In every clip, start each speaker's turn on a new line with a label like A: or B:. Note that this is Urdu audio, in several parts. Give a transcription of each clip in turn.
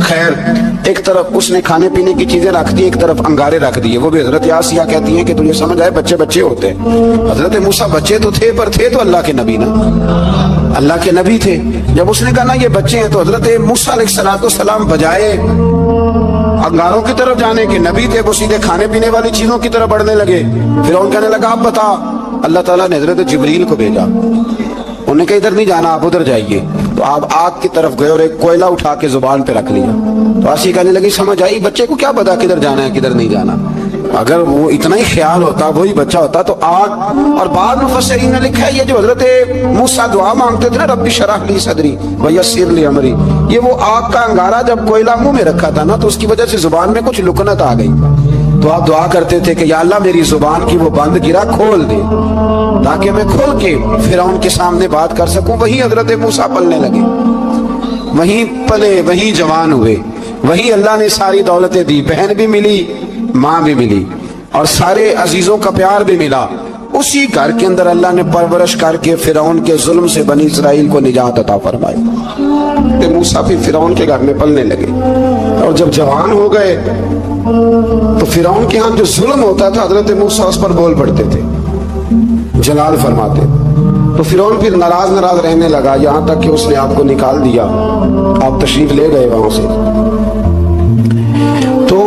A: خیر ایک طرف اس نے کھانے پینے کی چیزیں رکھ دی, ایک طرف انگارے رکھ دیے. وہ بھی حضرت آسیہ کہتی ہیں کہ تجھے سمجھ آئے بچے بچے ہوتے ہیں. حضرت موسیٰ بچے تو تھے پر تھے تو اللہ کے نبی نا, اللہ کے نبی تھے. جب اس نے کہا نا یہ بچے ہیں تو حضرت موسیٰ علیہ السلام بجائے انگاروں کی طرف جانے کے, نبی تھے, وہ سیدھے کھانے پینے والی چیزوں کی طرف بڑھنے لگے. فرعون کہنے لگا اب بتا. اللہ تعالیٰ نے حضرت جبریل کو بھیجا, انہوں نے کہا ادھر نہیں جانا آپ ادھر جائیے. تو آپ آگ کی طرف گئے اور ایک کوئلہ اٹھا کے زبان پہ رکھ لیا. تو آسیہ کہنے لگی سمجھ آئی بچے کو کیا پتا کدھر جانا ہے کدھر نہیں جانا. اگر وہ اتنا ہی خیال ہوتا وہی بچہ ہوتا تو آگ. اور بعد مفسرین نے لکھا ہے یہ جو حضرت موسیٰ دعا مانگتے تھے نا رب اشرح لی صدری ویسر لی امری, یہ وہ آگ کا انگارہ جب کوئلہ منہ میں رکھا تھا نا تو اس کی وجہ سے زبان میں کچھ لکنت آ گئی. تو آپ دعا کرتے تھے کہ یا اللہ میری زبان کی وہ بند گرا کھول دے تاکہ میں کھول کے فرعون کے سامنے بات کر سکوں. وہیں حضرت موسیٰ پلنے لگے, وہیں پلے, وہیں جوان ہوئے, وہیں اللہ نے ساری دولتیں دی, بہن بھی ملی ماں بھی ملی اور سارے عزیزوں کا پیار بھی ملا. اسی گھر کے اندر اللہ نے پرورش کر کے فرعون کے ظلم سے بنی اسرائیل کو نجات عطا فرمائی. موسیٰ بھی فرعون کے گھر میں پلنے لگے اور جب جوان ہو گئے تو فرعون کے ہاں جو ظلم ہوتا تھا حضرت موسیٰ اس پر بول پڑتے تھے, جلال فرماتے. تو فرعون پھر ناراض رہنے لگا یہاں تک کہ اس نے آپ کو نکال دیا, آپ تشریف لے گئے وہاں سے. تو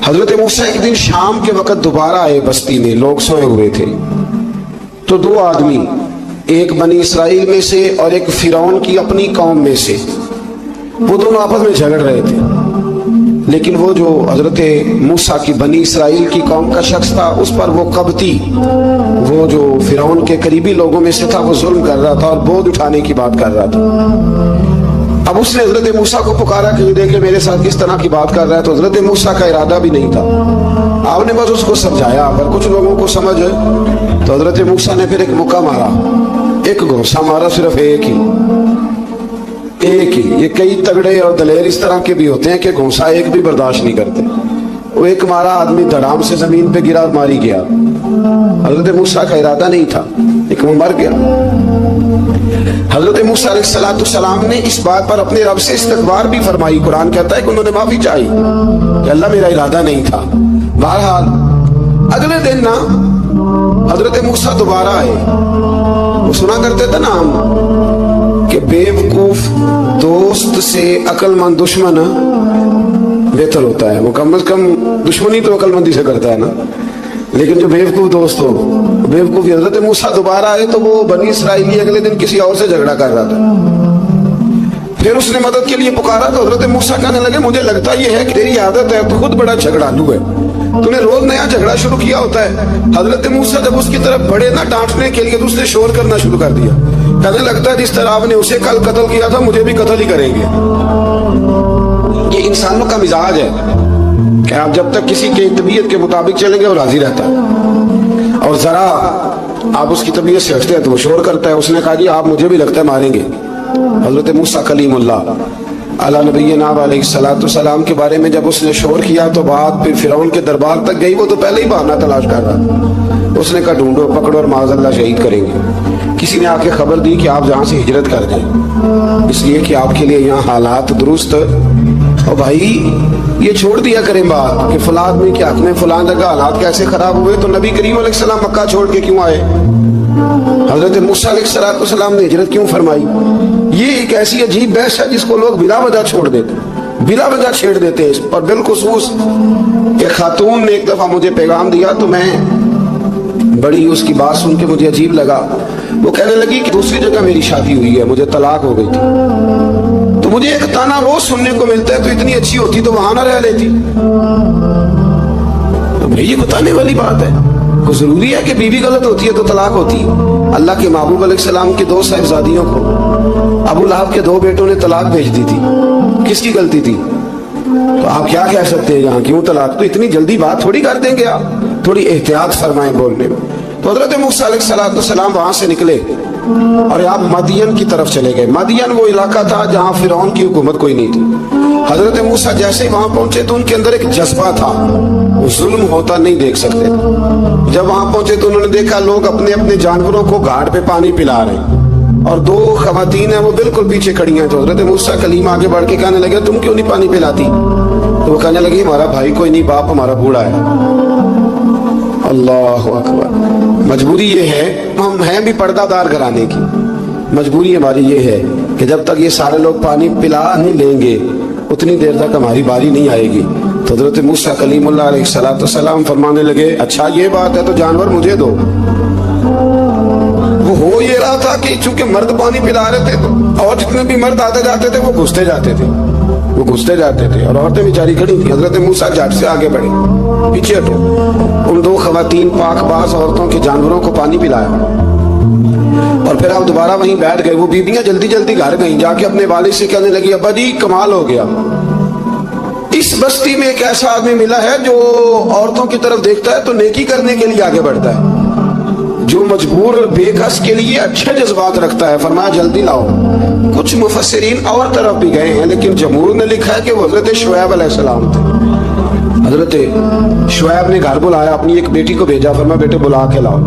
A: حضرت موسیٰ ایک دن شام کے وقت دوبارہ آئے بستی میں, لوگ سوئے ہوئے تھے. تو دو آدمی, ایک بنی اسرائیل میں سے اور ایک فرعون کی اپنی قوم میں سے, وہ دونوں آپس میں جھگڑ رہے تھے. لیکن وہ جو حضرت موسیٰ کی بنی اسرائیل کی قوم کا شخص تھا اس پر وہ قبطی, وہ جو فرعون کے قریبی لوگوں میں سے تھا, وہ ظلم کر رہا تھا اور بودھ اٹھانے کی بات کر رہا تھا. اب اس نے حضرت موسیٰ کو پکارا کہ دیکھے میرے ساتھ کس طرح کی بات کر رہا ہے. تو حضرت موسیٰ کا ارادہ بھی نہیں تھا, آپ نے بس اس کو سمجھایا. اگر کچھ لوگوں کو سمجھ تو حضرت موسیٰ نے پھر ایک مکہ مارا, ایک گھونسا مارا, صرف ایک ہی. یہ کئی تگڑے اور دلیر اس طرح کے بھی ہوتے ہیں کہ گھونسا ایک بھی برداشت نہیں کرتے. وہ ایک مارا, آدمی دھڑام سے زمین پہ گرا, ماری گیا. حضرت موسیٰ کا ارادہ نہیں تھا لیکن وہ مر گیا. حضرت موسیٰ علیہ السلام نے اس بات پر اپنے رب سے استغفار بھی فرمائی. قرآن کہتا ہے کہ انہوں نے معافی چاہی کہ اللہ میرا ارادہ نہیں تھا. بہرحال اگلے دن نا حضرت موسیٰ دوبارہ آئے. وہ سنا کرتے تھے نا ہم کہ بے وقوف دوست سے عقل مند دشمن بہتر ہوتا ہے. وہ کم از کم دشمنی تو عقل مندی سے کرتا ہے نا, لیکن جو بے وقوف دوست ہو بے وقوفی. حضرت موسیٰ دوبارہ آئے تو وہ بنی اسرائیلی اگلے دن کسی اور سے جھگڑا کر رہا تھا. پھر اس نے مدد کے لیے پکارا تو حضرت موسیٰ کہنے لگے مجھے لگتا یہ ہے کہ تیری عادت ہے, تو خود بڑا جھگڑالو ہے, تو نے روز نیا جھگڑا شروع کیا ہوتا ہے. حضرت موسیٰ جب اس کی طرف بڑھے نہ ڈانٹنے کے لیے تو اس نے شور کرنا شروع کر دیا. کہنے لگتا ہے جس طرح آپ نے اسے کل قتل کیا تھا مجھے بھی قتل ہی کریں گے. یہ انسانوں کا مزاج ہے کہ آپ جب تک کسی کے طبیعت کے مطابق چلیں گے وہ راضی رہتا ہے, اور ذرا آپ اس کی طبیعت سے ہٹتے ہیں تو وہ شور کرتا ہے. اس نے کہا جی آپ مجھے بھی لگتا ہے ماریں گے. حضرت موسیٰ کلیم اللہ علی نبینا علیہ السلام کے بارے میں جب اس نے شور کیا تو بات پھر فرعون کے دربار تک گئی. وہ تو پہلے ہی بہانہ تلاش کر رہا. اس نے کہا ڈھونڈو پکڑو اور معاذ اللہ شہید کریں گے. کسی نے آ کے خبر دی کہ آپ جہاں سے ہجرت کر دیں, اس لیے کہ آپ کے لیے یہاں حالات درست. اور بھائی یہ چھوڑ دیا کریں بات کہ فلاں آدمی کے حق میں فلاں جگہ حالات کیسے خراب ہوئے, تو نبی کریم علیہ السلام مکہ چھوڑ کے کیوں آئے, حضرت موسیٰ علیہ السلام نے ہجرت کیوں فرمائی. یہ ایک ایسی عجیب بحث ہے جس کو لوگ بلا وجہ چھوڑ دیتے, بلا وجہ چھیڑ دیتے ہیں. اس پر بالخصوص ایک خاتون نے ایک دفعہ مجھے پیغام دیا تو میں بڑی اس کی بات سن کے مجھے عجیب لگا. وہ کہنے لگی کہ دوسری جگہ میری شادی ہوئی ہے, مجھے طلاق ہو گئی تھی, تو مجھے ایک تانا روز سننے کو ملتا ہے تو اتنی اچھی ہوتی تو وہاں نہ رہ لیتی. یہ بتانے والی بات ہے. کوئی ضروری ہے کہ بیوی غلط ہوتی ہے تو طلاق ہوتی ہے. اللہ کے محبوب علیہ السلام کی 2 صاحبزادیوں کو ابو لہب کے 2 بیٹوں نے طلاق بھیج دی تھی. کس کی غلطی تھی؟ تو آپ کیا کہہ سکتے ہیں یہاں کیوں طلاق؟ تو اتنی جلدی بات تھوڑی کر دیں گے آپ, تھوڑی احتیاط فرمائیں بولنے میں. تو حضرت موسیٰ علیہ السلام وہاں سے نکلے اور آپ مدین کی طرف چلے گئے. مدین وہ علاقہ تھا جہاں فرعون کی حکومت کوئی نہیں تھی. حضرت موسیٰ جیسے ہی وہاں پہنچے تو ان کے اندر ایک جذبہ تھا, وہ ظلم ہوتا نہیں دیکھ سکتے. جب وہاں پہنچے تو انہوں نے دیکھا لوگ اپنے اپنے جانوروں کو گھاٹ پہ پانی پلا رہے ہیں. اور دو خواتین ہیں وہ بالکل پیچھے کھڑی ہیں. تو حضرت موسیٰ کلیم آگے بڑھ کے کہنے لگے تم کیوں نہیں پانی پلاتی؟ تو وہ کہنے لگی ہمارا بھائی کوئی نہیں، باپ ہمارا بوڑھا ہے. اللہ اکبر. مجبوری یہ ہے، ہم ہیں بھی پردہ دار گھرانے کی، مجبوری ہماری یہ ہے کہ جب تک یہ سارے لوگ پانی پلا نہیں لیں گے اتنی دیر تک ہماری باری نہیں آئے گی. تو حضرت موسیٰ کلیم اللہ علیہ السلام فرمانے لگے اچھا یہ بات ہے تو جانور مجھے دو. وہ ہو یہ رہا تھا کہ چونکہ مرد پانی پلا رہے تھے اور جتنے بھی مرد آتے جاتے تھے وہ گھستے جاتے تھے اور عورتیں بیچاری کھڑی تھی. حضرت موسیٰ جھٹ سے آگے بڑھے، پیچھے ہٹو. ان دو خواتین پاک باز عورتوں کے جانوروں کو پانی پلایا اور پھر آپ دوبارہ وہیں بیٹھ گئے. وہ بیویاں جلدی جلدی گھر گئیں، جا کے اپنے والد سے کہنے لگی ابا جی کمال ہو گیا، اس بستی میں ایک ایسا آدمی ملا ہے جو عورتوں کی طرف دیکھتا ہے تو نیکی کرنے کے لیے آگے بڑھتا ہے، جو مجبور بے کس کے لیے اچھے جذبات رکھتا ہے. فرمایا جلدی لاؤ. کچھ مفسرین اور طرف بھی گئے ہیں لیکن جمہور نے لکھا ہے کہ وہ حضرت شعیب علیہ السلام تھے. حضرت شعیب نے گھر بلایا، اپنی ایک بیٹی کو بھیجا، فرمایا بیٹے بلا کے لاؤ.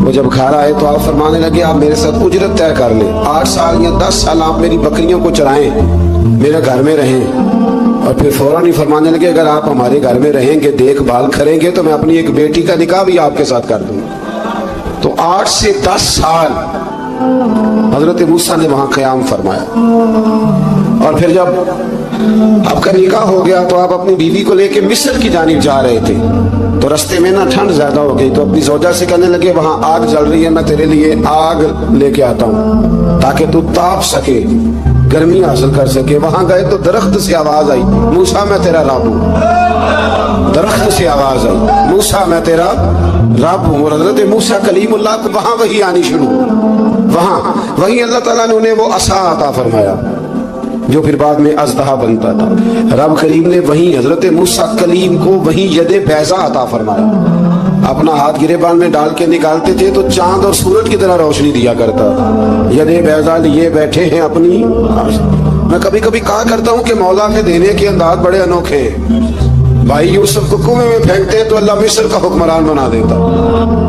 A: وہ جب گھر آئے تو آپ فرمانے لگے آپ میرے ساتھ اجرت طے کر لیں، 8 سال یا 10 سال آپ میری بکریوں کو چرائیں، میرے گھر میں رہیں. اور پھر فوراً ہی فرمانے لگے اگر آپ ہمارے گھر میں رہیں گے دیکھ بھال کریں گے تو میں اپنی ایک بیٹی کا نکاح بھی آپ کے ساتھ کر دوں گا. تو 8 سے 10 سال حضرت موسیٰ نے وہاں قیام فرمایا. اور پھر جب آپ کا نکاح ہو گیا تو آپ اپنی بیوی کو لے کے مصر کی جانب جا رہے تھے. تو رستے میں نا ٹھنڈ زیادہ ہو گئی تو اپنی زوجہ سے کہنے لگے وہاں آگ جل رہی ہے، میں تیرے لیے آگ لے کے آتا ہوں تاکہ تو تاپ سکے، گرمی حاصل کر سکے. وہاں گئے تو درخت سے آواز آئی موسیٰ میں تیرا رب ہوں. درخت سے آواز آئی موسیٰ میں تیرا رب ہوں. اور حضرت موسیٰ کلیم اللہ کو وہاں وہی آنی شروع، وہیں اللہ تعالیٰ نے انہیں وہ عصا عطا فرمایا جو پھر بعد میں اژدہا بنتا تھا. رب کریم نے وہیں حضرت موسیٰ کلیم کو وہیں ید بیضا عطا فرمایا. اپنا ہاتھ گریبان میں ڈال کے نکالتے تھے تو چاند اور سورج کی طرح روشنی دیا کرتا. ید بیضا لیے بیٹھے ہیں اپنی. میں کبھی کبھی کہا کرتا ہوں کہ مولا کے دینے کے انداز بڑے انوکھے ہیں. بھائی یوسف کو کنویں میں پھینکتے ہیں تو اللہ مصر کا حکمران بنا دیتا.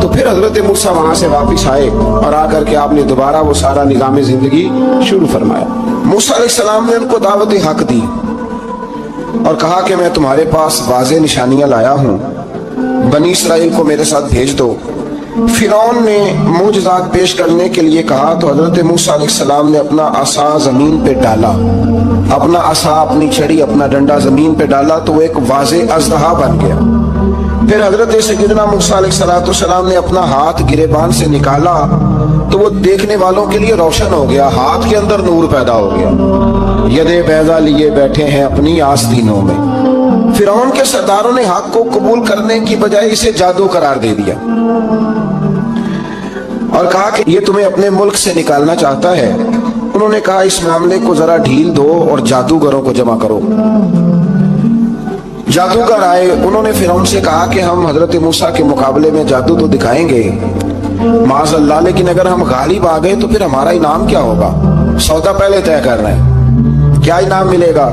A: تو پھر حضرت موسیٰ وہاں سے واپس آئے اور آ کر کے آپ نے دوبارہ وہ سارا نظام زندگی شروع فرمایا. موسیٰ علیہ السلام نے ان کو دعوت حق دی اور کہا کہ میں تمہارے پاس واضح نشانیاں لایا ہوں، بنی اسرائیل کو میرے ساتھ بھیج دو. فرعون نے معجزات پیش کرنے کے لیے کہا تو حضرت موسیٰ علیہ السلام نے اپنا عصا زمین پہ ڈالا، اپنا عصا اپنی چھڑی اپنا ڈنڈا زمین پہ ڈالا تو وہ ایک واضح اژدہا بن گیا. پھر حضرت سیدنا موسیٰ علیہ السلام نے اپنا ہاتھ گریبان سے نکالا تو وہ دیکھنے والوں کے لیے روشن ہو گیا، ہاتھ کے اندر نور پیدا ہو گیا. ید بیضا لیے بیٹھے ہیں اپنی آستینوں میں. فرعون کے سرداروں نے حق کو قبول کرنے کی بجائے اسے جادو قرار دے دیا اور کہا کہ یہ تمہیں اپنے ملک سے نکالنا چاہتا ہے. انہوں نے کہا اس معاملے کو ذرا ڈھیل دو اور جادوگروں کو جمع کرو. جادوگر آئے، انہوں نے فرعون سے کہا کہ ہم حضرت موسیٰ کے مقابلے میں جادو تو دکھائیں گے معاذ اللہ، لیکن اگر ہم غالب آ گئے تو پھر ہمارا انعام کیا ہوگا؟ سودا پہلے طے کر رہے ہیں، کیا انعام ملے گا؟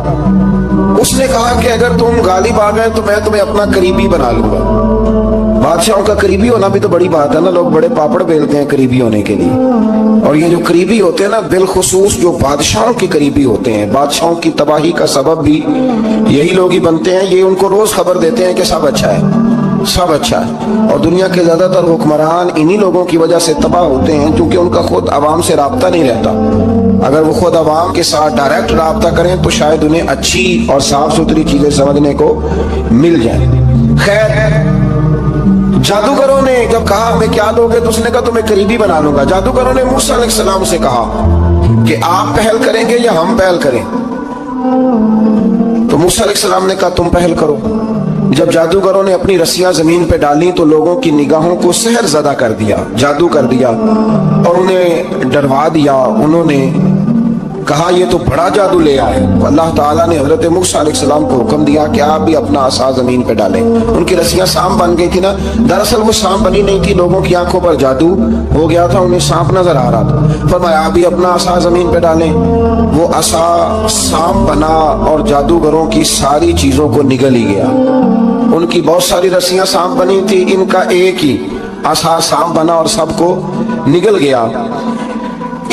A: اس نے کہا کہ اگر تم غالب آ گئے تو میں تمہیں اپنا قریبی بنا لوں گا. بادشاہوں کا قریبی ہونا بھی تو بڑی بات ہے نا، لوگ بڑے پاپڑ بیلتے ہیں قریبی ہونے کے لیے. اور یہ جو قریبی ہوتے ہیں نا، بالخصوص جو بادشاہوں کے قریبی ہوتے ہیں، بادشاہوں کی تباہی کا سبب بھی یہی لوگ ہی بنتے ہیں. یہ ان کو روز خبر دیتے ہیں کہ سب اچھا ہے، سب اچھا ہے. اور دنیا کے زیادہ تر حکمران انہی لوگوں کی وجہ سے تباہ ہوتے ہیں کیونکہ ان کا خود عوام سے رابطہ نہیں رہتا. اگر وہ خود عوام کے ساتھ ڈائریکٹ رابطہ کریں تو شاید انہیں اچھی اور صاف ستھری چیزیں سمجھنے کو مل جائیں. خیر، جادوگروں نے جب کہا ہمیں کیا دو گے تو اس نے کہا تمہیں قریبی بنا لوں گا. جادوگروں نے موسیٰ علیہ السلام سے کہا کہ آپ پہل کریں گے یا ہم پہل کریں؟ تو موسیٰ علیہ السلام نے کہا تم پہل کرو. جب جادوگروں نے اپنی رسیاں زمین پہ ڈالی تو لوگوں کی نگاہوں کو سحر زدہ کر دیا، جادو کر دیا اور انہیں ڈروا دیا. انہوں نے کہا یہ تو بڑا جادو لے آئے. اللہ تعالیٰ نے حضرت موسیٰ علیہ السلام کو حکم دیا کہ آپ بھی اپنا عصا زمین پہ ڈالیں. ان کی رسیاں سانپ بن گئی تھی نا، دراصل وہ سانپ بنی نہیں تھی، لوگوں کی آنکھوں پر جادو ہو گیا تھا، انہیں سانپ نظر آ رہا تھا. فرمایا آپ بھی اپنا عصا زمین پہ ڈالیں. وہ عصا سانپ بنا اور جادوگروں کی ساری چیزوں کو نگل ہی گیا. ان کی بہت ساری رسیاں سانپ بنی تھی، ان کا ایک ہی عصا سانپ بنا اور سب کو نگل گیا.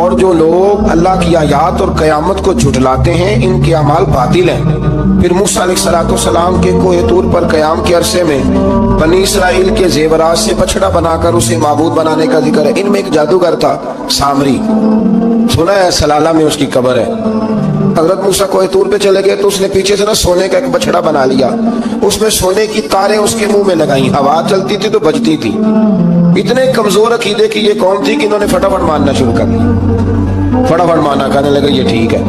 A: اور جو لوگ اللہ کی آیات اور قیامت کو جھٹلاتے ہیں ان کے اعمال باطل ہیں۔ پھر موسیٰ علیہ السلام کے کوہ طور پر قیام کے عرصے میں بنی اسرائیل کے زیورات سے بچڑا بنا کر اسے معبود بنانے کا ذکر ہے۔ ان میں ایک جادوگر تھا سامری، سنا ہے سلالہ میں اس کی قبر ہے۔ حضرت موسیٰ کوہ طور پہ چلے گئے تو اس نے پیچھے سے سونے کا ایک بچڑا بنا لیا، اس میں سونے کی تاریں اس کے منہ میں لگائیں، آواز چلتی تھی تو بجتی تھی۔ اتنے کمزور عقیدے کی یہ قوم تھی کہ انہوں نے فٹافٹ ماننا شروع کر دیا، فٹافٹ ماننا، کہنے لگے یہ ٹھیک ہے۔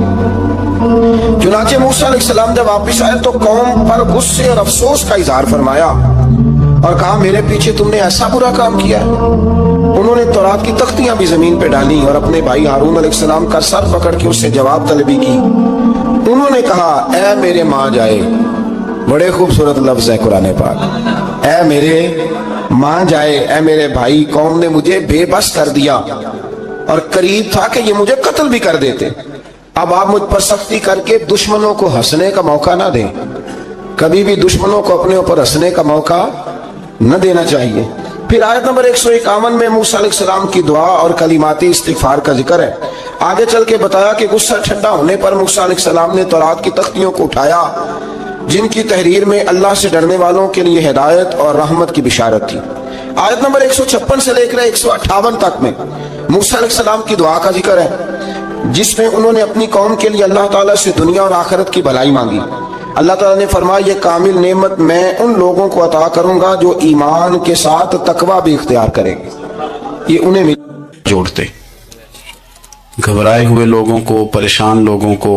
A: چنانچہ موسیٰ علیہ السلام جب واپس آئے تو قوم پر غصے اور افسوس کا اظہار فرمایا اور کہا میرے پیچھے تم نے ایسا برا کام کیا ہے۔ انہوں نے تورات کی تختیاں بھی زمین پہ ڈالی اور اپنے بھائی ہارون علیہ السلام کا سر پکڑ کے اس سے جواب طلبی کی۔ انہوں نے کہا اے میرے ماں جائے، بڑے خوبصورت لفظ ہے قرآن پاک، اے میرے ماں جائے، اے میرے بھائی، قوم نے مجھے بے بس کر دیا اور قریب تھا کہ یہ مجھے قتل بھی کر دیتے۔ اب آپ مجھ پر سختی کر کے دشمنوں کو ہنسنے کا موقع نہ دیں، کبھی بھی دشمنوں کو اپنے اوپر ہنسنے کا موقع نہ دینا چاہیے۔ پھر آیت نمبر 151 میں موسیٰ علیہ السلام کی دعا اور کلمات استغفار کا ذکر ہے۔ آگے چل کے بتایا کہ غصہ ٹھنڈا ہونے پر موسیٰ علیہ السلام نے تورات کی تختیوں کو اٹھایا جن کی تحریر میں اللہ سے ڈرنے والوں کے لیے ہدایت اور رحمت کی بشارت تھی۔ آیت نمبر 156 سے لے کر 158 تک میں موسیٰ علیہ السلام کی دعا کا ذکر ہے جس میں انہوں نے اپنی قوم کے لیے اللہ تعالیٰ سے دنیا اور آخرت کی بھلائی مانگی۔ اللہ تعالیٰ نے فرمایا یہ کامل نعمت میں ان لوگوں کو عطا کروں گا جو ایمان کے ساتھ تقوی بھی اختیار کریں گے، یہ انہیں
B: جوڑتے گھبرائے ہوئے لوگوں کو، پریشان لوگوں کو،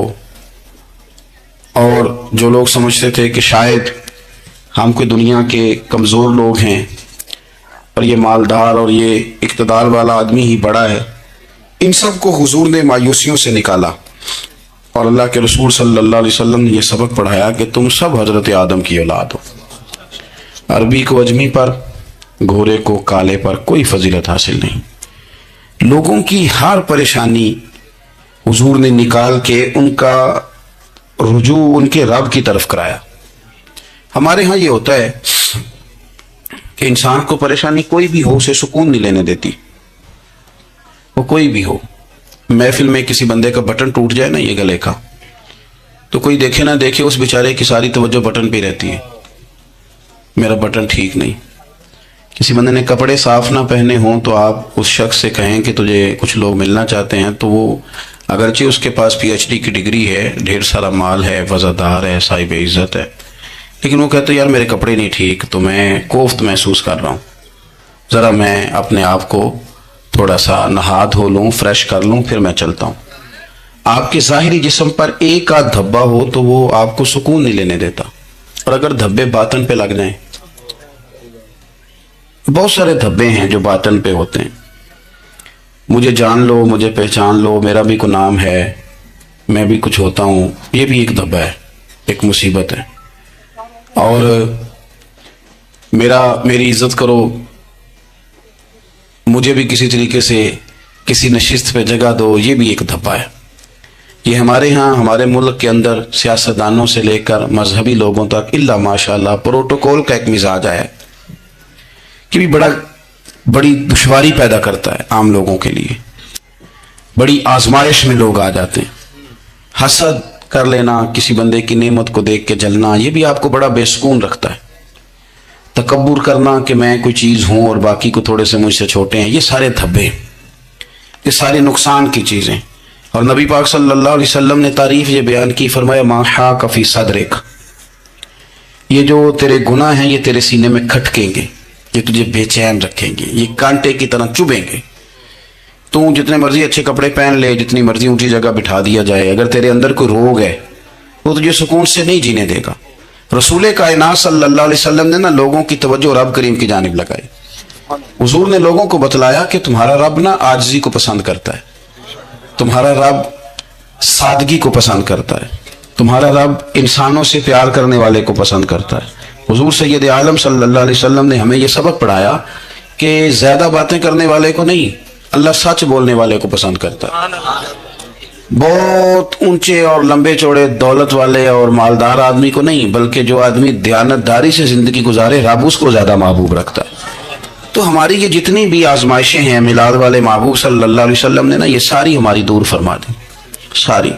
B: اور جو لوگ سمجھتے تھے کہ شاید ہم کوئی دنیا کے کمزور لوگ ہیں اور یہ مالدار اور یہ اقتدار والا آدمی ہی بڑا ہے، ان سب کو حضور نے مایوسیوں سے نکالا اور اللہ کے رسول صلی اللہ علیہ وسلم نے یہ سبق پڑھایا کہ تم سب حضرت آدم کی اولاد ہو۔ عربی کو اجمی پر، گھوڑے کو کالے پر کوئی فضیلت حاصل نہیں۔ لوگوں کی ہر پریشانی حضور نے نکال کے ان کا رجوع ان کے رب کی طرف کرایا۔ ہمارے ہاں یہ ہوتا ہے کہ انسان کو پریشانی کوئی بھی ہو اسے سکون نہیں لینے دیتی، وہ کوئی بھی ہو۔ محفل میں کسی بندے کا بٹن ٹوٹ جائے نا یہ گلے کا، تو کوئی دیکھے نہ دیکھے اس بیچارے کی ساری توجہ بٹن پہ رہتی ہے، میرا بٹن ٹھیک نہیں۔ کسی بندے نے کپڑے صاف نہ پہنے ہوں تو آپ اس شخص سے کہیں کہ تجھے کچھ لوگ ملنا چاہتے ہیں، تو وہ اگرچہ اس کے پاس PhD کی ڈگری ہے، ڈھیر سارا مال ہے، وزادار ہے، صاحب عزت ہے، لیکن وہ کہتے ہیں یار میرے کپڑے نہیں ٹھیک تو میں کوفت محسوس کر رہا ہوں، ذرا میں اپنے آپ کو تھوڑا سا نہا دھو لوں، فریش کر لوں، پھر میں چلتا ہوں۔ آپ کے ظاہری جسم پر ایک آدھ دھبا ہو تو وہ آپ کو سکون نہیں لینے دیتا، اور اگر دھبے باطن پہ لگ جائیں، بہت سارے دھبے ہیں جو باطن پہ ہوتے ہیں، مجھے جان لو، مجھے پہچان لو، میرا بھی کوئی نام ہے، میں بھی کچھ ہوتا ہوں، یہ بھی ایک دھبا ہے، ایک مصیبت ہے۔ اور میری عزت کرو، مجھے بھی کسی طریقے سے کسی نشست پہ جگہ دو، یہ بھی ایک دھبا ہے۔ یہ ہمارے ہاں، ہمارے ملک کے اندر سیاستدانوں سے لے کر مذہبی لوگوں تک الا ماشاءاللہ پروٹوکول کا ایک مزاج آیا ہے کہ بھی بڑی دشواری پیدا کرتا ہے عام لوگوں کے لیے، بڑی آزمائش میں لوگ آ جاتے ہیں۔ حسد کر لینا، کسی بندے کی نعمت کو دیکھ کے جلنا، یہ بھی آپ کو بڑا بے سکون رکھتا ہے۔ تکبر کرنا کہ میں کوئی چیز ہوں اور باقی کو تھوڑے سے مجھ سے چھوٹے ہیں، یہ سارے دھبے، یہ سارے نقصان کی چیزیں۔ اور نبی پاک صلی اللہ علیہ وسلم نے تعریف یہ بیان کی، فرمایا ما حاک فی صدرک، یہ جو تیرے گناہ ہیں یہ تیرے سینے میں کھٹکیں گے، یہ تجھے بے چین رکھیں گے، یہ کانٹے کی طرح چبھیں گے۔ تو جتنے مرضی اچھے کپڑے پہن لے، جتنی مرضی اونچی جگہ بٹھا دیا جائے، اگر تیرے اندر کوئی روگ ہے وہ تجھے سکون سے نہیں جینے دے گا۔ رسول کائنات صلی اللہ علیہ وسلم نے نا لوگوں کی توجہ رب کریم کی جانب لگائی۔ حضور نے لوگوں کو بتلایا کہ تمہارا رب نا عاجزی کو پسند کرتا ہے، تمہارا رب سادگی کو پسند کرتا ہے، تمہارا رب انسانوں سے پیار کرنے والے کو پسند کرتا ہے۔ حضور سید عالم صلی اللہ علیہ وسلم نے ہمیں یہ سبق پڑھایا کہ زیادہ باتیں کرنے والے کو نہیں، اللہ سچ بولنے والے کو پسند کرتا ہے۔ بہت اونچے اور لمبے چوڑے دولت والے اور مالدار آدمی کو نہیں، بلکہ جو آدمی دیانتداری سے زندگی گزارے رب اس کو زیادہ محبوب رکھتا ہے۔ تو ہماری یہ جتنی بھی آزمائشیں ہیں میلاد والے محبوب صلی اللہ علیہ وسلم نے نا یہ ساری ہماری دور فرما دی، ساری۔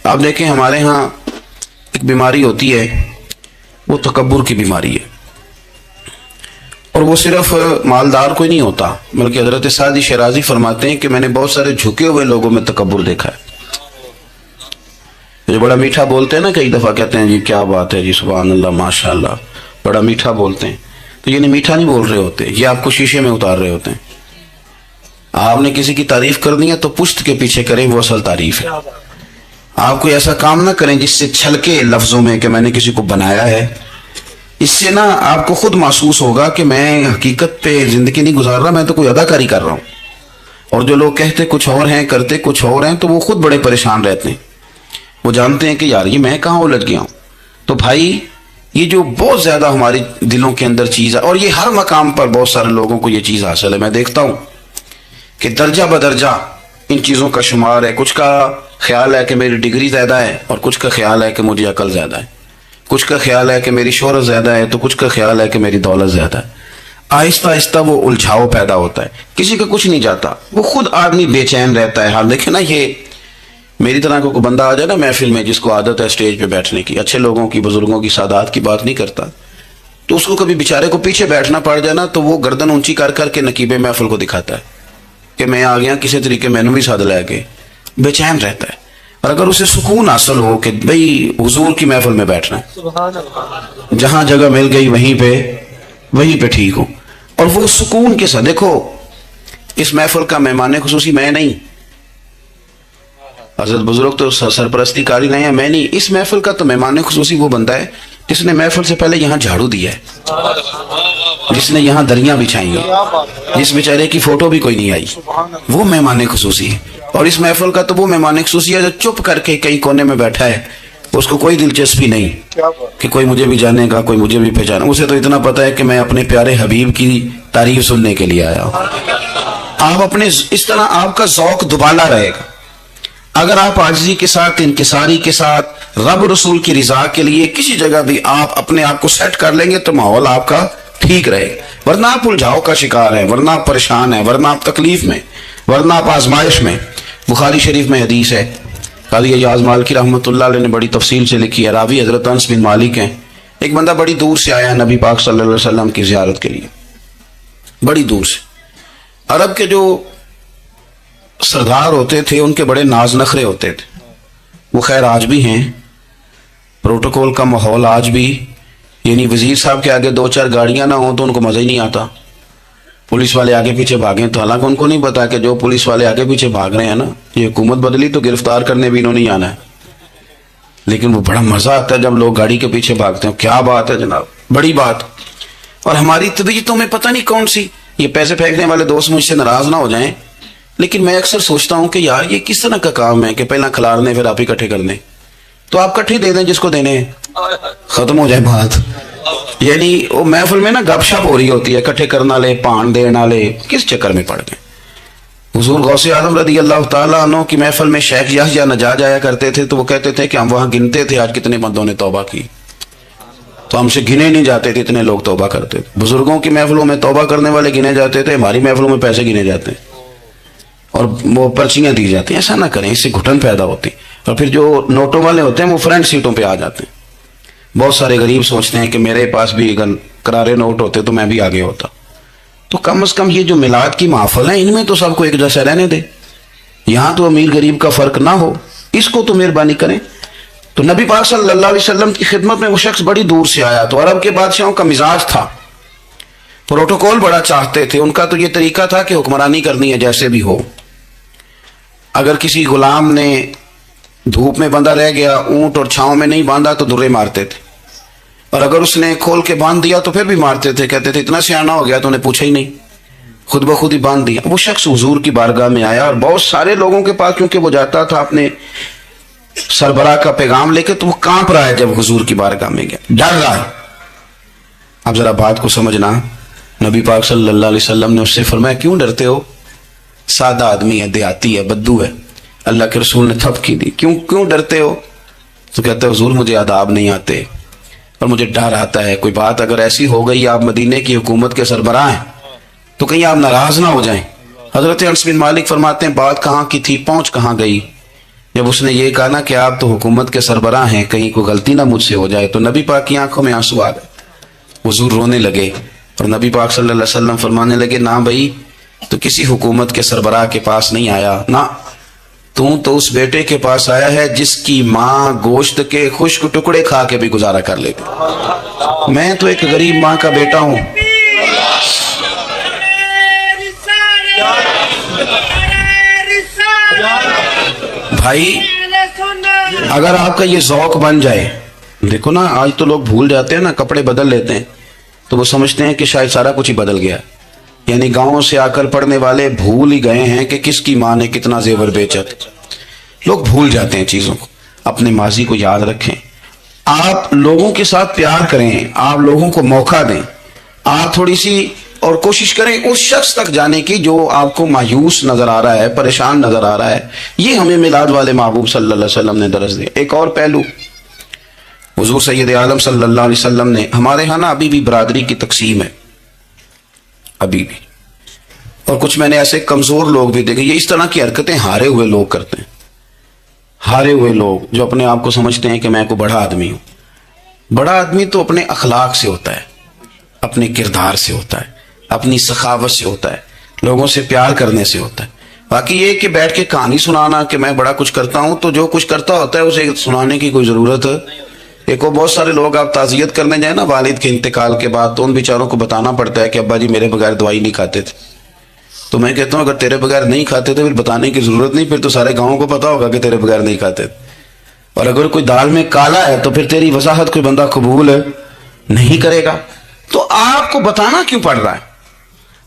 B: آپ دیکھیں ہمارے ہاں ایک بیماری ہوتی ہے، وہ تکبر کی بیماری ہے، اور وہ صرف مالدار کوئی نہیں ہوتا، بلکہ حضرت سعدی شیرازی فرماتے ہیں کہ میں نے بہت سارے جھکے ہوئے لوگوں میں تکبر دیکھا ہے، جو بڑا میٹھا بولتے ہیں نا، کئی دفعہ کہتے ہیں جی کیا بات ہے جی سبحان اللہ ماشاء اللہ، بڑا میٹھا بولتے ہیں، تو یہ نہیں میٹھا نہیں بول رہے ہوتے، یہ آپ کو شیشے میں اتار رہے ہوتے ہیں۔ آپ نے کسی کی تعریف کرنی ہے تو پشت کے پیچھے کریں، وہ اصل تعریف ہے۔ آپ کوئی ایسا کام نہ کریں جس سے چھلکے لفظوں میں کہ میں نے کسی کو بنایا ہے، اس سے نا آپ کو خود محسوس ہوگا کہ میں حقیقت پہ زندگی نہیں گزار رہا، میں تو کوئی اداکاری کر رہا ہوں۔ اور جو لوگ کہتے کچھ اور ہیں کرتے کچھ اور ہیں تو وہ خود بڑے پریشان رہتے ہیں، وہ جانتے ہیں کہ یار یہ میں کہاں الجھ گیا ہوں۔ تو بھائی یہ جو بہت زیادہ ہمارے دلوں کے اندر چیز ہے، اور یہ ہر مقام پر بہت سارے لوگوں کو یہ چیز حاصل ہے، میں دیکھتا ہوں کہ درجہ بدرجہ ان چیزوں کا شمار ہے۔ کچھ کا خیال ہے کہ میری ڈگری زیادہ ہے، اور کچھ کا خیال ہے کہ مجھے عقل زیادہ ہے، کچھ کا خیال ہے کہ میری شہرت زیادہ ہے، تو کچھ کا خیال ہے کہ میری دولت زیادہ ہے۔ آہستہ آہستہ وہ الجھاؤ پیدا ہوتا ہے، کسی کا کچھ نہیں جاتا، وہ خود آدمی بے چین رہتا ہے۔ حال دیکھیں نا، یہ میری طرح کو کوئی بندہ آ جائے نا محفل میں، جس کو عادت ہے اسٹیج پہ بیٹھنے کی، اچھے لوگوں کی، بزرگوں کی، سادات کی بات نہیں کرتا، تو اس کو کبھی بیچارے کو پیچھے بیٹھنا پڑ جائے نا تو وہ گردن اونچی کر کر کے نقیب محفل کو دکھاتا ہے کہ میں آ گیا، کسی طریقے میں نے بھی ساتھ لے کے بے چین رہتا ہے۔ اور اگر اسے سکون حاصل ہو کہ بھئی حضور کی محفل میں بیٹھنا ہے، جہاں جگہ مل گئی وہیں پہ ٹھیک ہو، اور وہ سکون کے ساتھ، دیکھو اس محفل کا مہمان خصوصی میں نہیں، حضرت بزرگ تو سرپرستی کاری نہیں ہے، میں نہیں، اس محفل کا تو مہمان خصوصی وہ بندہ ہے جس نے محفل سے پہلے یہاں جھاڑو دیا ہے، جس نے یہاں دریاں بچھائی ہیں، جس بیچارے کی فوٹو بھی کوئی نہیں آئی، وہ مہمان خصوصی ہے۔ اور اس محفل کا تو وہ مہمان خصوصی ہے جو چپ کر کے کئی کونے میں بیٹھا ہے، اس کو کوئی دلچسپی نہیں کہ کوئی مجھے بھی جانے گا، کوئی مجھے بھی پہچانے، اسے تو اتنا پتا ہے کہ میں اپنے پیارے حبیب کی تعریف سننے کے لیے آیا ہوں۔ آپ اپنے اس طرح آپ کا ذوق دوبالا رہے گا اگر آپ عاجزی کے ساتھ، انکساری کے ساتھ، رب رسول کی رضا کے لیے کسی جگہ بھی آپ اپنے آپ کو سیٹ کر لیں گے تو ماحول آپ کا ٹھیک رہے گا، ورنہ آپ الجھاؤ کا شکار ہیں، ورنہ آپ پریشان ہیں، ورنہ آپ تکلیف میں، ورنہ آپ آزمائش میں۔ بخاری شریف میں حدیث ہے، قاضی ایاز مالکی رحمۃ اللہ علیہ نے بڑی تفصیل سے لکھی ہے، راوی حضرت انس بن مالک ہیں۔ ایک بندہ بڑی دور سے آیا نبی پاک صلی اللہ علیہ وسلم کی زیارت کے لیے، بڑی دور سے۔ عرب کے جو سردار ہوتے تھے ان کے بڑے ناز نخرے ہوتے تھے، وہ خیر آج بھی ہیں، پروٹوکول کا ماحول آج بھی، یعنی وزیر صاحب کے آگے دو چار گاڑیاں نہ ہوں تو ان کو مزہ ہی نہیں آتا، پولیس والے آگے پیچھے بھاگیں تو حالانکہ ان کو نہیں پتا کہ جو پولیس والے آگے پیچھے بھاگ رہے ہیں نا، یہ حکومت بدلی تو گرفتار کرنے بھی انہوں نے آنا ہے، لیکن وہ بڑا مزہ آتا ہے جب لوگ گاڑی کے پیچھے بھاگتے ہیں، کیا بات ہے جناب، بڑی بات۔ اور ہماری طبیعتوں میں پتہ نہیں کون سی، یہ پیسے پھینکنے والے دوست مجھ سے ناراض نہ ہو جائیں، لیکن میں اکثر سوچتا ہوں کہ یار یہ کس طرح کا کام ہے کہ پہلا کھلارنے پھر آپ اکٹھے کر دیں، تو آپ کٹھے دے دیں جس کو دینے ہیں، ختم ہو جائے بات۔ یعنی وہ محفل میں نا گپ شپ ہو رہی ہوتی ہے، اکٹھے کرنا لے، پان دینا لے، کس چکر میں پڑ گئے۔ حضور غوث اعظم رضی اللہ تعالیٰ عنہ کی محفل میں شیخ یحییٰ نجار جایا کرتے تھے تو وہ کہتے تھے کہ ہم وہاں گنتے تھے آج کتنے بندوں نے توبہ کی، تو ہم سے گنے نہیں جاتے تھے، اتنے لوگ توبہ کرتے تھے۔ بزرگوں کی محفلوں میں توبہ کرنے والے گنے جاتے تھے، ہماری محفلوں میں پیسے گنے جاتے ہیں اور وہ پرچیاں دی جاتی ہیں۔ ایسا نہ کریں، اس سے گھٹن پیدا ہوتی، اور پھر جو نوٹوں والے ہوتے ہیں وہ فرنٹ سیٹوں پہ آ جاتے ہیں۔ بہت سارے غریب سوچتے ہیں کہ میرے پاس بھی اگر کرارے نوٹ ہوتے تو میں بھی آگے ہوتا، تو کم از کم یہ جو میلاد کی محفل ہیں ان میں تو سب کو ایک جیسا رہنے دے، یہاں تو امیر غریب کا فرق نہ ہو، اس کو تو مہربانی کریں۔ تو نبی پاک صلی اللہ علیہ وسلم کی خدمت میں وہ شخص بڑی دور سے آیا، تو عرب کے بادشاہوں کا مزاج تھا، پروٹوکول بڑا چاہتے تھے، ان کا تو یہ طریقہ تھا کہ حکمرانی کرنی ہے جیسے بھی ہو۔ اگر کسی غلام نے دھوپ میں بندھا رہ گیا، اونٹ اور چھاؤں میں نہیں باندھا تو درے مارتے تھے، اور اگر اس نے کھول کے باندھ دیا تو پھر بھی مارتے تھے، کہتے تھے اتنا سیانا ہو گیا تو انہیں پوچھا ہی نہیں، خود بخود ہی باندھ دیا۔ وہ شخص حضور کی بارگاہ میں آیا اور بہت سارے لوگوں کے پاس کیونکہ وہ جاتا تھا اپنے سربراہ کا پیغام لے کے، تو وہ کانپ رہا ہے جب حضور کی بارگاہ میں گیا، ڈر رہا ہے۔ اب ذرا بات کو سمجھنا، نبی پاک صلی اللہ علیہ وسلم نے اس سے فرمایا کیوں ڈرتے ہو، سادہ آدمی ہے، دیہاتی ہے، بدو ہے۔ اللہ کے رسول نے تھپکی دی، کیوں ڈرتے ہو؟ تو کہتے حضور مجھے آداب نہیں آتے اور مجھے ڈر آتا ہے، کوئی بات اگر ایسی ہو گئی، آپ مدینے کی حکومت کے سربراہ ہیں، تو کہیں آپ ناراض نہ ہو جائیں. حضرت انس بن مالک فرماتے ہیں بات کہاں کی تھی پہنچ کہاں گئی. جب اس نے یہ کہا نا کہ آپ تو حکومت کے سربراہ ہیں, کہیں کوئی غلطی نہ مجھ سے ہو جائے, تو نبی پاک کی آنکھوں میں آنسو آ گئے. حضور رونے لگے اور نبی پاک صلی اللہ علیہ وسلم فرمانے لگے نہ بھائی تو کسی حکومت کے سربراہ کے پاس نہیں آیا, نہ تو اس بیٹے کے پاس آیا ہے جس کی ماں گوشت کے خشک ٹکڑے کھا کے بھی گزارا کر لیتی. میں تو ایک غریب ماں کا بیٹا ہوں. بھائی اگر آپ کا یہ ذوق بن جائے, دیکھو نا آج تو لوگ بھول جاتے ہیں نا, کپڑے بدل لیتے ہیں تو وہ سمجھتے ہیں کہ شاید سارا کچھ ہی بدل گیا. یعنی گاؤں سے آ کر پڑھنے والے بھول ہی گئے ہیں کہ کس کی ماں نے کتنا زیور بیچا. لوگ بھول جاتے ہیں چیزوں کو. اپنے ماضی کو یاد رکھیں, آپ لوگوں کے ساتھ پیار کریں, آپ لوگوں کو موقع دیں, آپ تھوڑی سی اور کوشش کریں اس شخص تک جانے کی جو آپ کو مایوس نظر آ رہا ہے, پریشان نظر آ رہا ہے. یہ ہمیں میلاد والے محبوب صلی اللہ علیہ وسلم نے درس دیا. ایک اور پہلو, حضور سید عالم صلی اللہ علیہ وسلم نے, ہمارے ہاں نا ابھی بھی برادری کی تقسیم ہے ابھی بھی, اور کچھ میں نے ایسے کمزور لوگ بھی دیکھے, یہ اس طرح کی حرکتیں ہارے ہوئے لوگ کرتے ہیں. ہارے ہوئے لوگ جو اپنے آپ کو سمجھتے ہیں کہ میں کوئی بڑا آدمی ہوں. بڑا آدمی تو اپنے اخلاق سے ہوتا ہے, اپنے کردار سے ہوتا ہے, اپنی سخاوت سے ہوتا ہے, لوگوں سے پیار کرنے سے ہوتا ہے. باقی یہ کہ بیٹھ کے کہانی سنانا کہ میں بڑا کچھ کرتا ہوں, تو جو کچھ کرتا ہوتا ہے اسے سنانے کی کوئی ضرورت ہے. ایک بہت سارے لوگ آپ تعزیت کرنے جائیں نا والد کے انتقال کے بعد, تو ان بیچاروں کو بتانا پڑتا ہے کہ ابا جی میرے بغیر دوائی نہیں کھاتے تھے. تو میں کہتا ہوں اگر تیرے بغیر نہیں کھاتے تھے پھر بتانے کی ضرورت نہیں, پھر تو سارے گاؤں کو پتا ہوگا کہ تیرے بغیر نہیں کھاتے تھے. اور اگر کوئی دال میں کالا ہے تو پھر تیری وضاحت کوئی بندہ قبول نہیں کرے گا. تو آپ کو بتانا کیوں پڑ رہا ہے,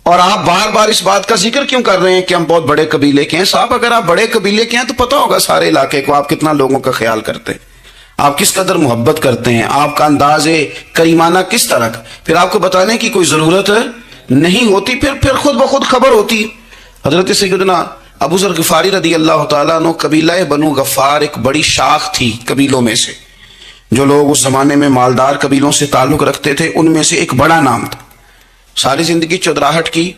B: اور آپ بار بار اس بات کا ذکر کیوں کر رہے ہیں کہ ہم بہت بڑے قبیلے کے ہیں؟ صاحب اگر آپ بڑے قبیلے کے ہیں تو پتا ہوگا سارے علاقے کو آپ کتنا لوگوں کا خیال کرتے ہیں, آپ کس قدر محبت کرتے ہیں, آپ کا انداز کریمانہ کس طرح کا. پھر آپ کو بتانے کی کوئی ضرورت نہیں ہوتی, پھر خود بخود خبر ہوتی. حضرت سیدنا ابو ذر غفاری رضی اللہ تعالیٰ عنہ, قبیلہ بنو غفار ایک بڑی شاخ تھی قبیلوں میں سے, جو لوگ اس زمانے میں مالدار قبیلوں سے تعلق رکھتے تھے, ان میں سے ایک بڑا نام تھا. ساری زندگی چودراہٹ کی,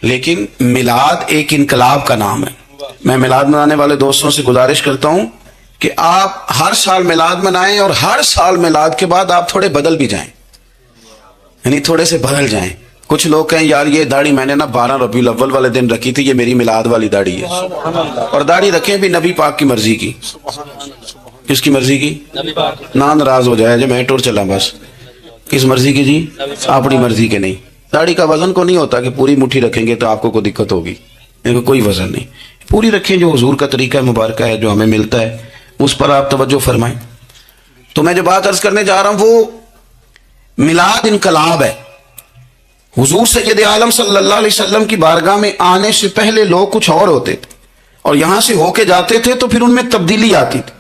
B: لیکن میلاد ایک انقلاب کا نام ہے. میں میلاد منانے والے دوستوں سے گزارش کرتا ہوں کہ آپ ہر سال میلاد منائیں, اور ہر سال میلاد کے بعد آپ تھوڑے بدل بھی جائیں, یعنی تھوڑے سے بدل جائیں. کچھ لوگ کہیں یار یہ داڑھی میں نے نا 12 ربیع الاول والے دن رکھی تھی, یہ میری میلاد والی داڑھی ہے. اور داڑھی رکھیں بھی نبی پاک کی مرضی کی. کس کی مرضی کی؟ ناراض ہو جائے جو میں ٹور چلا بس. کس مرضی کی جی؟ اپنی مرضی کے نہیں. داڑھی کا وزن کو نہیں ہوتا کہ پوری مٹھی رکھیں گے تو آپ کو کوئی دقت ہوگی, کوئی وزن نہیں. پوری رکھیں, جو حضور کا طریقہ مبارکہ ہے جو ہمیں ملتا ہے اس پر آپ توجہ فرمائیں. تو میں جو بات عرض کرنے جا رہا ہوں وہ میلاد انقلاب ہے. حضور سید عالم صلی اللہ علیہ وسلم کی بارگاہ میں آنے سے پہلے لوگ کچھ اور ہوتے تھے, اور یہاں سے ہو کے جاتے تھے تو پھر ان میں تبدیلی آتی تھی.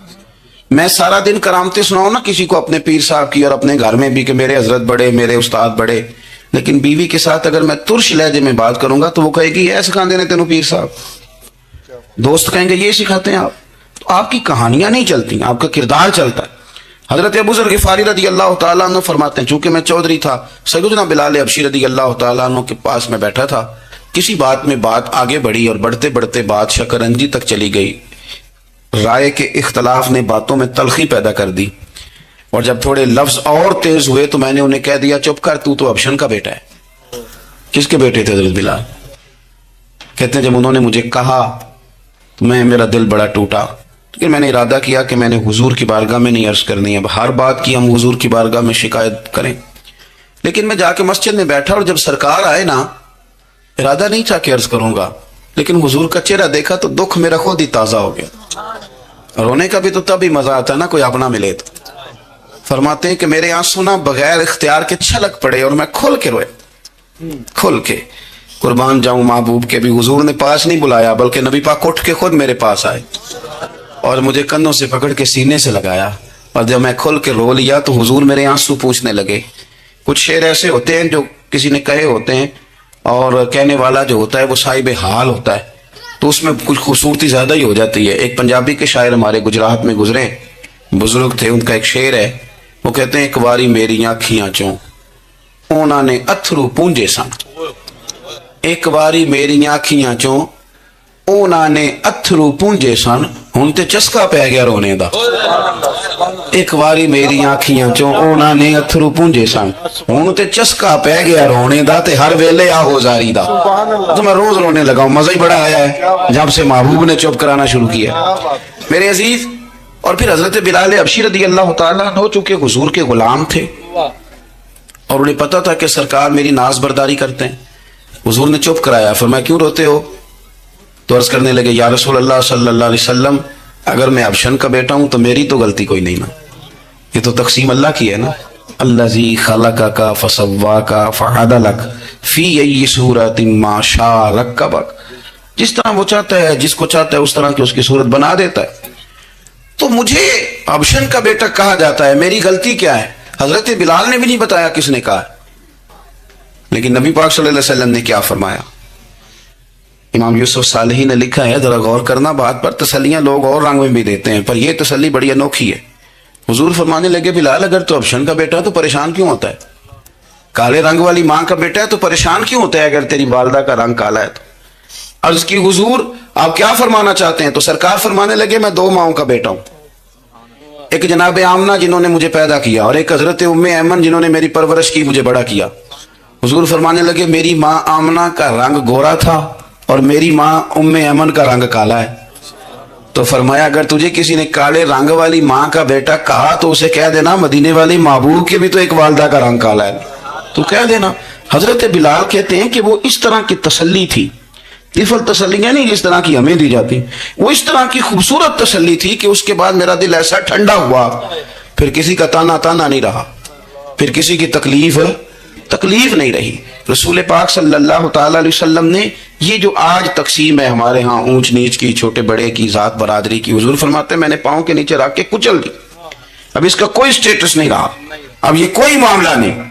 B: میں سارا دن کرامتیں سناؤں نا کسی کو اپنے پیر صاحب کی, اور اپنے گھر میں بھی کہ میرے حضرت بڑے, میرے استاد بڑے, لیکن بیوی کے ساتھ اگر میں ترش لہجے میں بات کروں گا تو وہ کہے گی یہ سکھاندے نے تینوں پیر صاحب. دوست کہیں گے یہ سکھاتے ہیں آپ. تو آپ کی کہانیاں نہیں چلتی, آپ کا کردار چلتا ہے. حضرت ابو ذر غفاری رضی اللہ تعالیٰ عنہ فرماتے ہیں چونکہ میں چودھری تھا, سیدنا بلال حبشی رضی اللہ تعالیٰ عنہ کے پاس میں بیٹھا تھا. کسی بات میں بات آگے بڑھی اور بڑھتے بڑھتے بات شکرنجی تک چلی گئی. رائے کے اختلاف نے باتوں میں تلخی پیدا کر دی, اور جب تھوڑے لفظ اور تیز ہوئے تو میں نے انہیں کہہ دیا چپ کر, تو ابشن کا بیٹا ہے. کس کے بیٹے تھے حضرت بلال؟ کہتے ہیں جب انہوں نے مجھے کہا تو میرا دل بڑا ٹوٹا, لیکن میں نے ارادہ کیا کہ میں نے حضور کی بارگاہ میں نہیں عرض کرنی ہے. ہر بات کی ہم حضور کی بارگاہ میں شکایت کریں. لیکن میں جا کے مسجد میں بیٹھا, اور جب سرکار آئے نا, ارادہ نہیں تھا کہ عرض کروں گا, لیکن حضور کا چہرہ دیکھا تو دکھ میرا خود ہی تازہ ہو گیا. رونے کا بھی تو تب ہی مزہ آتا ہے نا کوئی اپنا ملے تو. فرماتے ہیں کہ میرے آنسو نہ بغیر اختیار کے چھلک پڑے, اور میں کھل کے روئے, کھل کے. قربان جاؤں محبوب کے بھی حضور نے پاس نہیں بلایا, بلکہ نبی پاک اٹھ کے خود میرے پاس آئے اور مجھے کندھوں سے پکڑ کے سینے سے لگایا. اور جب میں کھل کے رو لیا تو حضور میرے آنسو پوچھنے لگے. کچھ شعر ایسے ہوتے ہیں جو کسی نے کہے ہوتے ہیں, اور کہنے والا جو ہوتا ہے وہ صاحب حال ہوتا ہے, تو اس میں کچھ خوبصورتی زیادہ ہی ہو جاتی ہے. ایک پنجابی کے شاعر ہمارے گجرات میں گزرے, بزرگ تھے, ان کا ایک شعر ہے, وہ کہتے ہیں ایک واری میری آنکھیاں چوں اونا نے اتھرو پونجے سن. ایک باری میری آنکھیاں چوں ਉਹਨਾਂ ਨੇ ਅਥਰੂ ਪੂੰਝੇ ਸਨ, ਹੁਣ ਤੇ ਚਸਕਾ ਪੈ ਗਿਆ ਰੋਣੇ ਦਾ. ਇੱਕ ਵਾਰੀ ਮੇਰੀਆਂ ਅੱਖੀਆਂ ਚੋਂ ਉਹਨਾਂ ਨੇ ਅਥਰੂ ਪੂੰਝੇ ਸਨ, ਹੁਣ ਤੇ ਚਸਕਾ ਪੈ ਗਿਆ ਰੋਣੇ ਦਾ, ਤੇ ਹਰ ਵੇਲੇ ਆਹੋ ਜ਼ਾਰੀ ਦਾ. تو میں روز رونے لگا ہوں, مزہ ہی بڑا آیا ہے جب سے محبوب نے چپ کرانا شروع کیا. میرے عزیز, اور پھر حضرت بلال حبشی رضی اللہ تعالیٰ عنہ چونکہ حضور کے غلام تھے اور انہیں پتا تھا کہ سرکار میری ناز برداری کرتے ہیں, حضور نے چپ کرایا. فرمایا کیوں روتے ہو؟ تو عرض کرنے لگے یا رسول اللہ صلی اللہ علیہ وسلم, اگر میں ابشن کا بیٹا ہوں تو میری تو غلطی کوئی نہیں نا, یہ تو تقسیم اللہ کی ہے نا. الذی خلقک فسواک فعدلک فی ای صورت ما شاء رکبک, جس طرح وہ چاہتا ہے, جس کو چاہتا ہے اس طرح کی اس کی صورت بنا دیتا ہے. تو مجھے ابشن کا بیٹا کہا جاتا ہے, میری غلطی کیا ہے؟ حضرت بلال نے بھی نہیں بتایا کس نے کہا, لیکن نبی پاک صلی اللہ علیہ وسلم نے کیا فرمایا. امام یوسف صالحی نے لکھا ہے, ذرا غور کرنا بات پر, تسلیاں لوگ اور رنگ میں بھی دیتے ہیں پر یہ تسلی بڑی انوکھی ہے. حضور فرمانے لگے بلال اگر تو ابشن کا بیٹا ہے تو پریشان کیوں ہوتا ہے؟ کالے رنگ والی ماں کا بیٹا ہے تو پریشان کیوں ہوتا ہے اگر تیری والدہ کا رنگ کالا ہے تو؟ عرض کی حضور آپ کیا فرمانا چاہتے ہیں؟ تو سرکار فرمانے لگے میں دو ماؤں کا بیٹا ہوں, ایک جناب آمنہ جنہوں نے مجھے پیدا کیا, اور ایک حضرت ام ایمن جنہوں نے میری پرورش کی, مجھے بڑا کیا. حضور فرمانے لگے میری ماں آمنہ کا رنگ گورا تھا اور میری ماں ام ایمن کا رنگ کالا ہے. تو فرمایا اگر تجھے کسی نے کالے رنگ والی ماں کا بیٹا کہا تو اسے کہہ دینا مدینے والی محبوب کے بھی تو ایک والدہ کا رنگ کالا ہے, تو کہہ دینا. حضرت بلال کہتے ہیں کہ وہ اس طرح کی تسلی تھی, طفل تسلیاں نہیں جس طرح کی ہمیں دی جاتی, وہ اس طرح کی خوبصورت تسلی تھی کہ اس کے بعد میرا دل ایسا ٹھنڈا ہوا, پھر کسی کا تانا تانا نہیں رہا, پھر کسی کی تکلیف نہیں رہی. رسول پاک صلی اللہ تعالی علیہ وسلم نے یہ جو آج تقسیم ہے ہمارے ہاں اونچ نیچ کی, چھوٹے بڑے کی, ذات برادری کی, حضور فرماتے ہیں میں نے پاؤں کے نیچے رکھ کے کچل دی, اب اس کا کوئی سٹیٹس نہیں رہا, اب یہ کوئی معاملہ نہیں.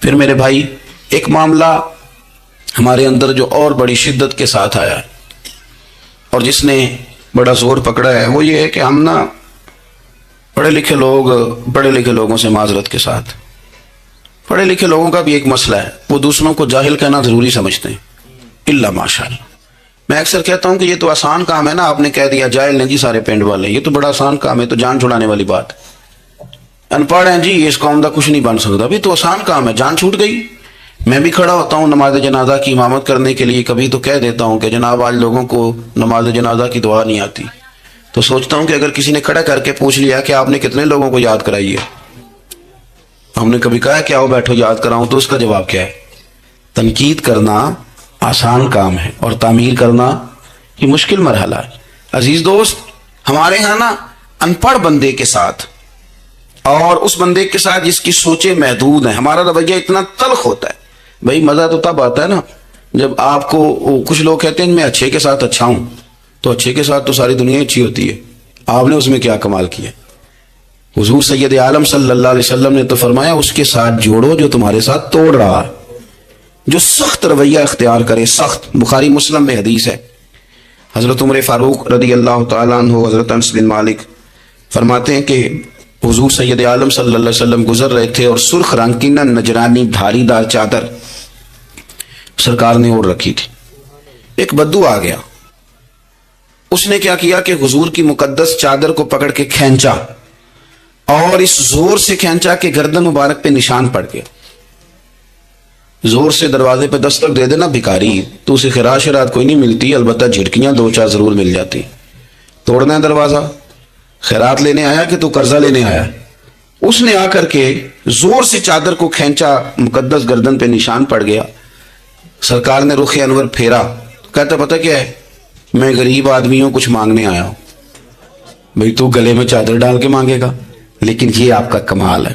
B: پھر میرے بھائی ایک معاملہ ہمارے اندر جو اور بڑی شدت کے ساتھ آیا ہے اور جس نے بڑا زور پکڑا ہے وہ یہ ہے کہ ہم نا پڑھے لکھے لوگوں سے معذرت کے ساتھ, پڑھے لکھے لوگوں کا بھی ایک مسئلہ ہے, وہ دوسروں کو جاہل کہنا ضروری سمجھتے ہیں, الا ماشاءاللہ. میں اکثر کہتا ہوں کہ یہ تو آسان کام ہے نا, آپ نے کہہ دیا جاہل نہیں جی سارے پنڈ والے, یہ تو بڑا آسان کام ہے, تو جان چھڑانے والی بات. ان پڑھ ہیں جی اس قوم کا کچھ نہیں بن سکتا, بھی تو آسان کام ہے, جان چھوٹ گئی. میں بھی کھڑا ہوتا ہوں نماز جنازہ کی امامت کرنے کے لیے, کبھی تو کہہ دیتا ہوں کہ جناب آج لوگوں کو نماز جنازہ کی دعا نہیں آتی, تو سوچتا ہوں کہ اگر کسی نے کھڑا کر کے پوچھ لیا کہ آپ نے کتنے لوگوں کو یاد کرائی ہے, ہم نے کبھی کہا کہ آؤ بیٹھو یاد کراؤں, تو اس کا جواب کیا ہے؟ تنقید کرنا آسان کام ہے اور تعمیر کرنا یہ مشکل مرحلہ ہے. عزیز دوست, ہمارے ہاں نا ان پڑھ بندے کے ساتھ اور اس بندے کے ساتھ جس کی سوچیں محدود ہیں, ہمارا رویہ اتنا تلخ ہوتا ہے. بھائی مزہ تو تب آتا ہے نا جب آپ کو, کچھ لوگ کہتے ہیں میں اچھے کے ساتھ اچھا ہوں, تو اچھے کے ساتھ تو ساری دنیا اچھی ہوتی ہے, آپ نے اس میں کیا کمال کیا؟ حضور سید عالم صلی اللہ علیہ وسلم نے تو فرمایا اس کے ساتھ جوڑو جو تمہارے ساتھ توڑ رہا ہے, جو سخت رویہ اختیار کرے, سخت. بخاری مسلم میں حدیث ہے, حضرت عمر فاروق رضی اللہ تعالیٰ عنہ, حضرت انس بن مالک فرماتے ہیں کہ حضور سید عالم صلی اللہ علیہ وسلم گزر رہے تھے اور سرخ رنگ کی نہ نجرانی دھاری دار چادر سرکار نے اوڑھ رکھی تھی. ایک بدو آ گیا, اس نے کیا کیا کہ حضور کی مقدس چادر کو پکڑ کے کھینچا, اور اس زور سے کھینچا کہ گردن مبارک پہ نشان پڑ گیا. زور سے دروازے پہ دستک دے دینا بھکاری, تو اسے خراش رات کوئی نہیں ملتی, البتہ جھٹکیاں دو چار ضرور مل جاتی. توڑنا ہے دروازہ, خیرات لینے آیا کہ تو قرضہ لینے آیا؟ اس نے آ کر کے زور سے چادر کو کھینچا, مقدس گردن پہ نشان پڑ گیا. سرکار نے رخ انور پھیرا, کہتا پتہ کیا ہے, میں غریب آدمیوں کچھ مانگنے آیا ہوں. بھئی تو گلے میں چادر ڈال کے مانگے گا, لیکن یہ آپ کا کمال ہے.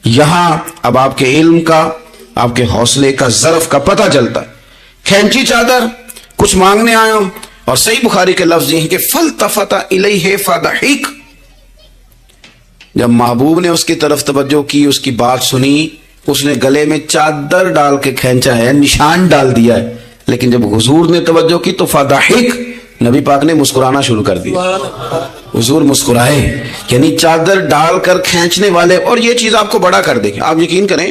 B: یہاں اب آپ کے علم کا, آپ کے حوصلے کا, ظرف کا پتہ چلتا ہے. کھینچی چادر, کچھ مانگنے آیا ہوں, اور صحیح بخاری کے لفظ یہ ہیں کہ فَالْتَفَتَ إِلَيْهِ فَضَحِكَ, جب محبوب نے اس کی طرف توجہ کی, اس کی بات سنی, اس نے گلے میں چادر ڈال کے کھینچا ہے, نشان ڈال دیا ہے, لیکن جب حضور نے توجہ کی تو فَضَحِكَ, نبی پاک نے مسکرانا شروع کر دیا. حضور مسکرائے, یعنی چادر ڈال کر کھینچنے والے. اور یہ چیز آپ کو بڑا کر دے گی, آپ یقین کریں,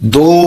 B: 2